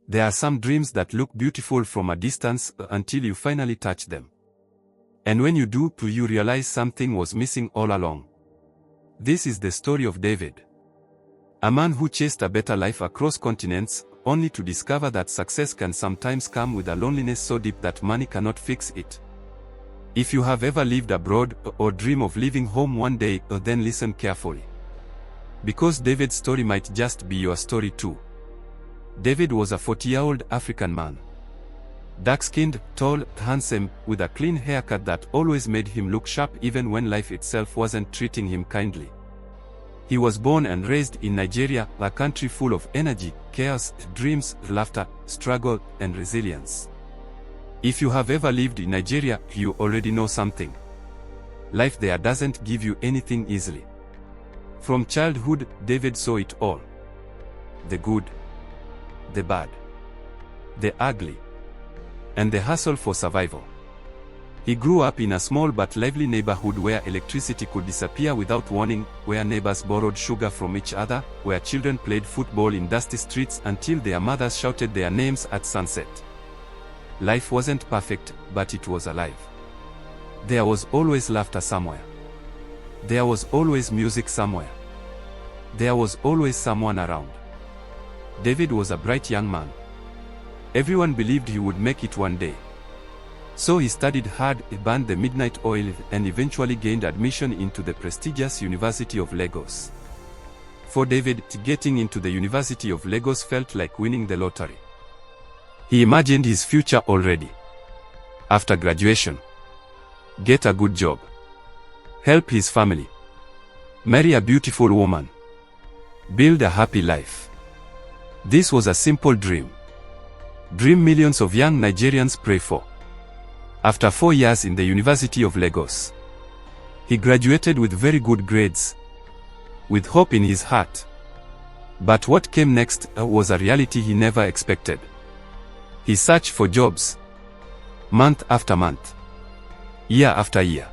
There are some dreams that look beautiful from a distance until you finally touch them. And when you do, you realize something was missing all along. This is the story of David. A man who chased a better life across continents, only to discover that success can sometimes come with a loneliness so deep that money cannot fix it. If you have ever lived abroad or dream of leaving home one day, then listen carefully. Because David's story might just be your story too. David was a 40-year-old African man. Dark-skinned, tall, handsome, with a clean haircut that always made him look sharp even when life itself wasn't treating him kindly. He was born and raised in Nigeria, a country full of energy, chaos, dreams, laughter, struggle, and resilience. If you have ever lived in Nigeria, you already know something. Life there doesn't give you anything easily. From childhood, David saw it all. The good, the bad, the ugly, and the hustle for survival. He grew up in a small but lively neighborhood where electricity could disappear without warning, where neighbors borrowed sugar from each other, where children played football in dusty streets until their mothers shouted their names at sunset. Life wasn't perfect, but it was alive. There was always laughter somewhere. There was always music somewhere. There was always someone around. David was a bright young man. Everyone believed he would make it one day. So he studied hard, burned the midnight oil, and eventually gained admission into the prestigious University of Lagos. For David, getting into the University of Lagos felt like winning the lottery. He imagined his future already. After graduation, get a good job, help his family, marry a beautiful woman, build a happy life. This was a simple dream. Dream millions of young Nigerians pray for. After 4 years in the University of Lagos, he graduated with very good grades, with hope in his heart. But what came next was a reality he never expected. He searched for jobs, month after month, year after year.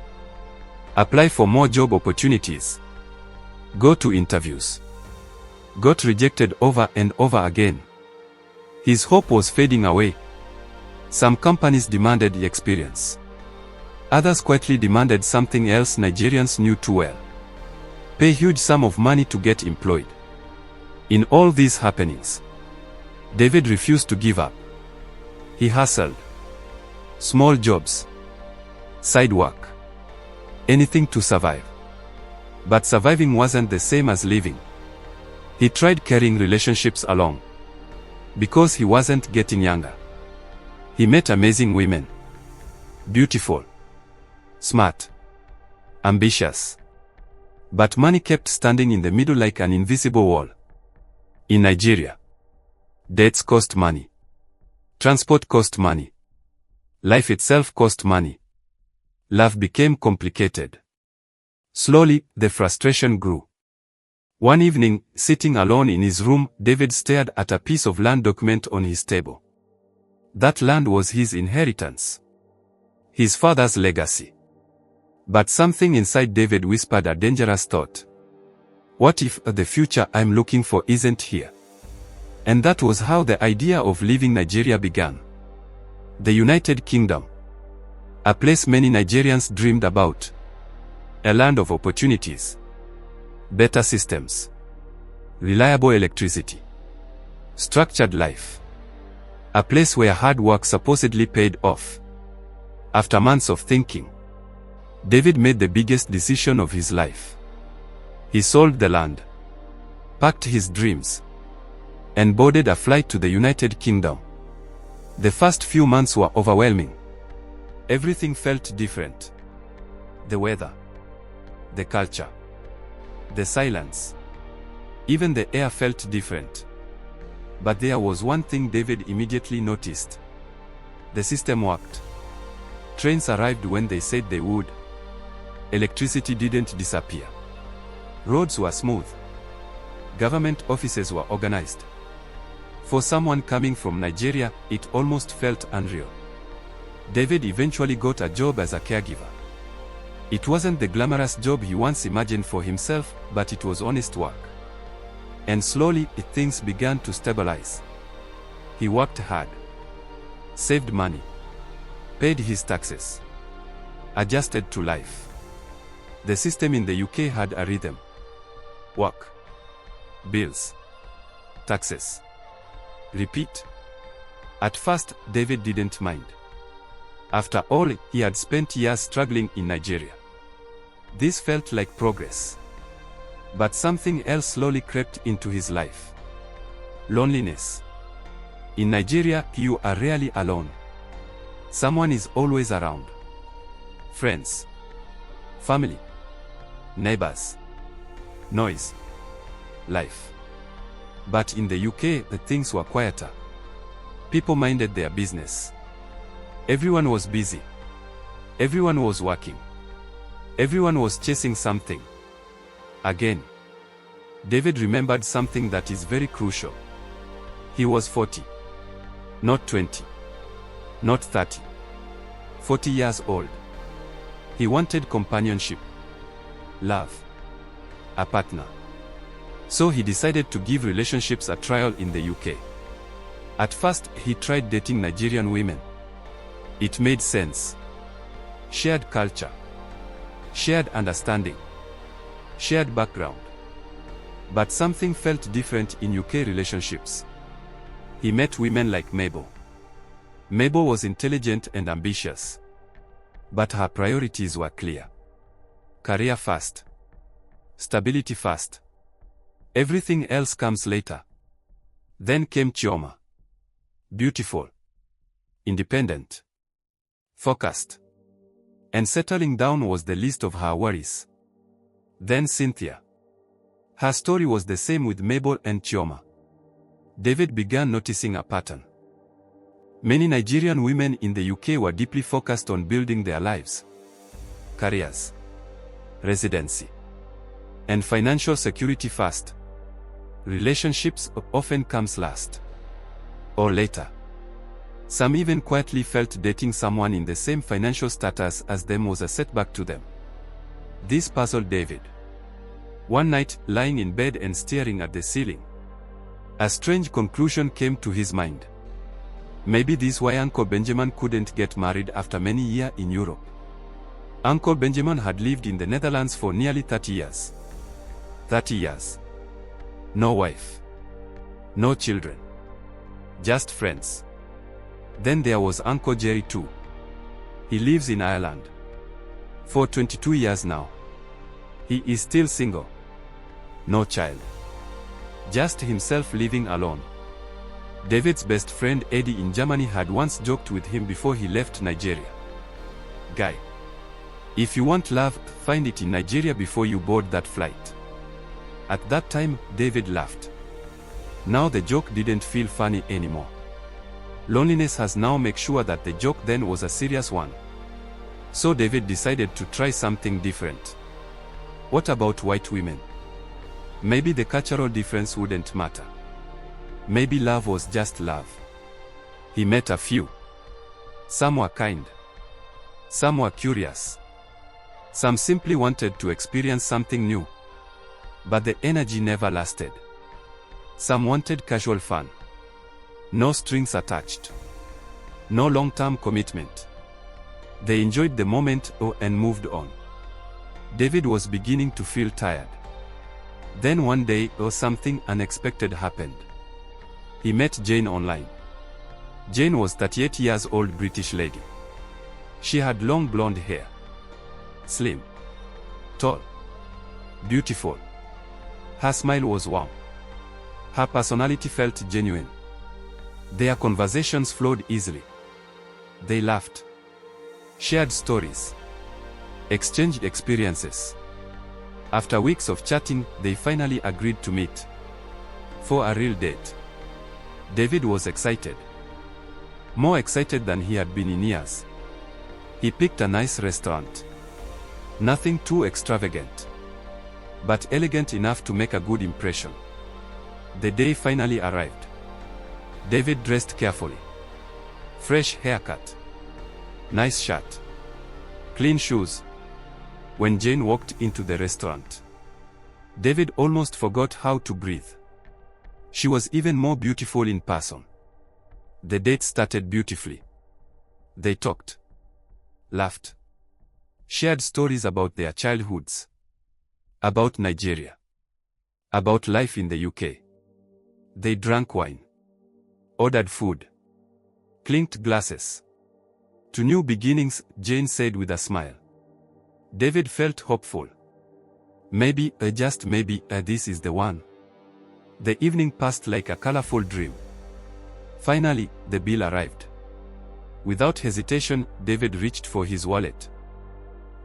Apply for more job opportunities, go to interviews, got rejected over and over again. His hope was fading away. Some companies demanded the experience. Others quietly demanded something else Nigerians knew too well: pay huge sum of money to get employed. In all these happenings, David refused to give up. He hustled. Small jobs, side work, anything to survive. But surviving wasn't the same as living. He tried carrying relationships along. Because he wasn't getting younger. He met amazing women. Beautiful, smart, ambitious. But money kept standing in the middle like an invisible wall. In Nigeria, dates cost money. Transport cost money. Life itself cost money. Love became complicated. Slowly, the frustration grew. One evening, sitting alone in his room, David stared at a piece of land document on his table. That land was his inheritance. His father's legacy. But something inside David whispered a dangerous thought. What if the future I'm looking for isn't here? And that was how the idea of leaving Nigeria began. The United Kingdom. A place many Nigerians dreamed about. A land of opportunities. Better systems. Reliable electricity. Structured life. A place where hard work supposedly paid off. After months of thinking, David made the biggest decision of his life. He sold the land, packed his dreams, and boarded a flight to the United Kingdom. The first few months were overwhelming. Everything felt different. The weather, the culture, the silence. Even the air felt different. But there was one thing David immediately noticed. The system worked. Trains arrived when they said they would. Electricity didn't disappear. Roads were smooth. Government offices were organized. For someone coming from Nigeria, it almost felt unreal. David eventually got a job as a caregiver. It wasn't the glamorous job he once imagined for himself, but it was honest work. And slowly, things began to stabilize. He worked hard, saved money, paid his taxes, adjusted to life. The system in the UK had a rhythm. Work, bills, taxes, repeat. At first, David didn't mind. After all, he had spent years struggling in Nigeria. This felt like progress. But something else slowly crept into his life. Loneliness. In Nigeria, you are rarely alone. Someone is always around. Friends, family, neighbors, noise, life. But in the UK, the things were quieter. People minded their business. Everyone was busy. Everyone was working. Everyone was chasing something. Again, David remembered something that is very crucial. He was 40. Not 20. Not 30. 40 years old. He wanted companionship, love, a partner. So he decided to give relationships a trial in the UK. At first, he tried dating Nigerian women. It made sense. Shared culture, shared understanding, shared background. But something felt different in UK relationships. He met women like Mabel. Mabel was intelligent and ambitious. But her priorities were clear. Career first. Stability first. Everything else comes later. Then came Chioma. Beautiful. Independent. Focused. And settling down was the least of her worries. Then Cynthia. Her story was the same with Mabel and Chioma. David began noticing a pattern. Many Nigerian women in the UK were deeply focused on building their lives, careers, residency, and financial security first. Relationships often comes last, or later. Some even quietly felt dating someone in the same financial status as them was a setback to them. This puzzled David. One night, lying in bed and staring at the ceiling, a strange conclusion came to his mind. Maybe this is why Uncle Benjamin couldn't get married after many years in Europe. Uncle Benjamin had lived in the Netherlands for nearly 30 years. 30 years. No wife. No children. Just friends. Then there was Uncle Jerry too. He lives in Ireland. For 22 years now. He is still single. No child. Just himself living alone. David's best friend Eddie in Germany had once joked with him before he left Nigeria. Guy, if you want love, find it in Nigeria before you board that flight. At that time, David laughed. Now the joke didn't feel funny anymore. Loneliness has now made sure that the joke then was a serious one. So David decided to try something different. What about white women? Maybe the cultural difference wouldn't matter. Maybe love was just love. He met a few. Some were kind. Some were curious. Some simply wanted to experience something new. But the energy never lasted. Some wanted casual fun. No strings attached. No long-term commitment. They enjoyed the moment and moved on. David was beginning to feel tired. Then one day, something unexpected happened. He met Jane online. Jane was 38 years old British lady. She had long blonde hair. Slim. Tall. Beautiful. Her smile was warm. Her personality felt genuine. Their conversations flowed easily. They laughed. Shared stories. Exchanged experiences. After weeks of chatting, they finally agreed to meet. For a real date. David was excited. More excited than he had been in years. He picked a nice restaurant. Nothing too extravagant, but elegant enough to make a good impression. The day finally arrived. David dressed carefully. Fresh haircut. Nice shirt. Clean shoes. When Jane walked into the restaurant, David almost forgot how to breathe. She was even more beautiful in person. The date started beautifully. They talked, laughed, shared stories about their childhoods, about Nigeria, about life in the UK. They drank wine, ordered food, clinked glasses. To new beginnings, Jane said with a smile. David felt hopeful. Maybe, just maybe, this is the one. The evening passed like a colorful dream. Finally, the bill arrived. Without hesitation, David reached for his wallet.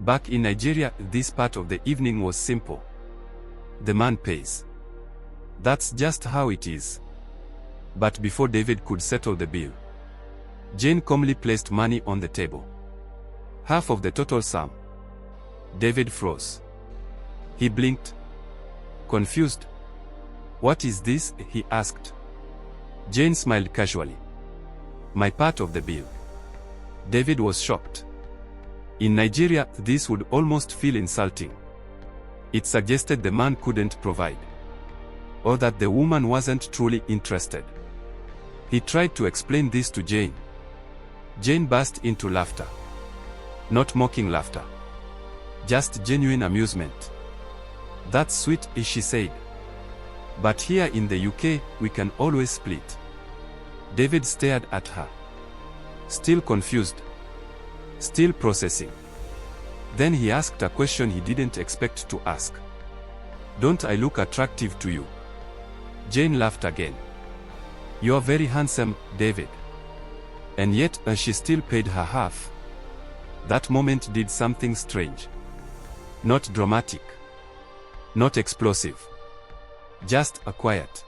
Back in Nigeria, this part of the evening was simple. The man pays. That's just how it is. But before David could settle the bill, Jane calmly placed money on the table. Half of the total sum. David froze. He blinked. Confused. What is this? He asked. Jane smiled casually. My part of the bill. David was shocked. In Nigeria, this would almost feel insulting. It suggested the man couldn't provide, or that the woman wasn't truly interested. He tried to explain this to Jane. Jane burst into laughter. Not mocking laughter. Just genuine amusement. That's sweet, she said. But here in the UK, we can always split. David stared at her. Still confused. Still processing. Then he asked a question he didn't expect to ask. Don't I look attractive to you? Jane laughed again. You're very handsome, David. And yet, she still paid her half. That moment did something strange. Not dramatic. Not explosive. Just a quiet.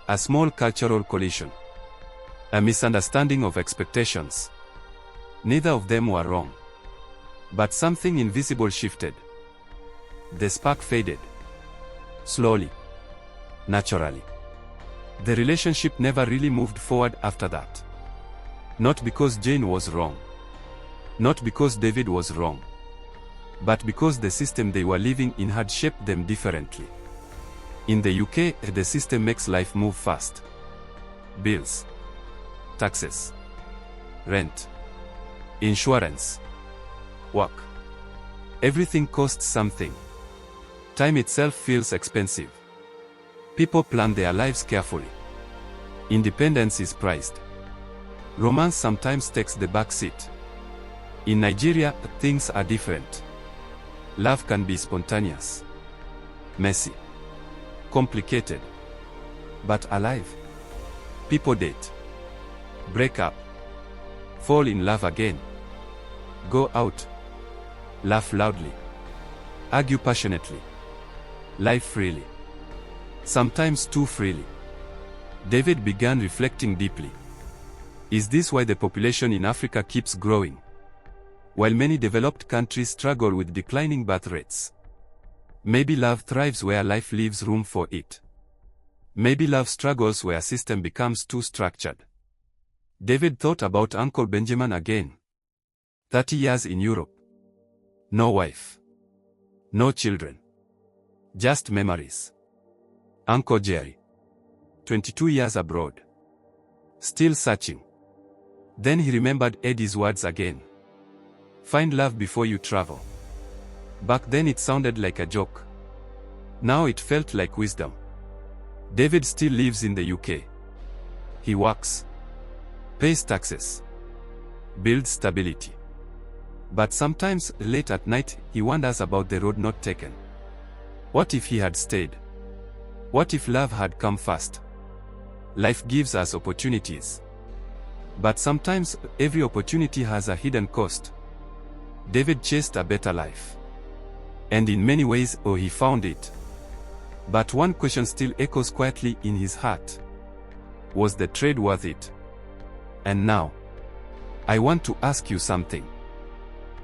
A small cultural collision. A misunderstanding of expectations. Neither of them were wrong. But something invisible shifted. The spark faded. Slowly. Naturally. The relationship never really moved forward after that. Not because Jane was wrong. Not because David was wrong. But because the system they were living in had shaped them differently. In the UK, the system makes life move fast. Bills. Taxes. Rent. Insurance. Work. Everything costs something. Time itself feels expensive. People plan their lives carefully. Independence is prized. Romance sometimes takes the back seat. In Nigeria, things are different. Love can be spontaneous, messy, complicated, but alive. People date, break up, fall in love again, go out, laugh loudly, argue passionately, live freely, sometimes too freely. David began reflecting deeply. Is this why the population in Africa keeps growing, while many developed countries struggle with declining birth rates? Maybe love thrives where life leaves room for it. Maybe love struggles where a system becomes too structured. David thought about Uncle Benjamin again. 30 years in Europe. No wife. No children. Just memories. Uncle Jerry. 22 years abroad. Still searching. Then he remembered Eddie's words again. Find love before you travel. Back then it sounded like a joke. Now it felt like wisdom. David still lives in the UK. He works. Pays taxes. Builds stability. But sometimes, late at night, he wonders about the road not taken. What if he had stayed? What if love had come first? Life gives us opportunities. But sometimes, every opportunity has a hidden cost. David chased a better life. And in many ways, he found it. But one question still echoes quietly in his heart. Was the trade worth it? And now, I want to ask you something.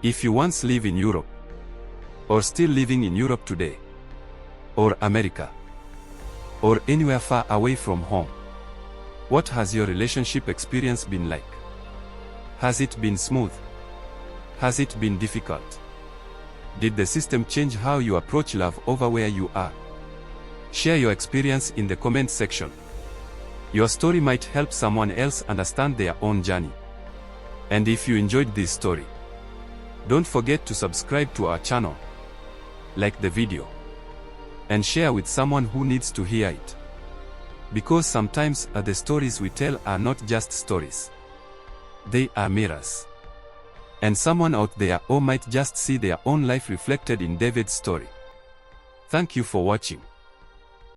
If you once lived in Europe, or still living in Europe today, or America, or anywhere far away from home, what has your relationship experience been like? Has it been smooth? Has it been difficult? Did the system change how you approach love over where you are? Share your experience in the comment section. Your story might help someone else understand their own journey. And if you enjoyed this story, don't forget to subscribe to our channel, like the video, and share with someone who needs to hear it. Because sometimes the stories we tell are not just stories. They are mirrors. And someone out there might just see their own life reflected in David's story. Thank you for watching.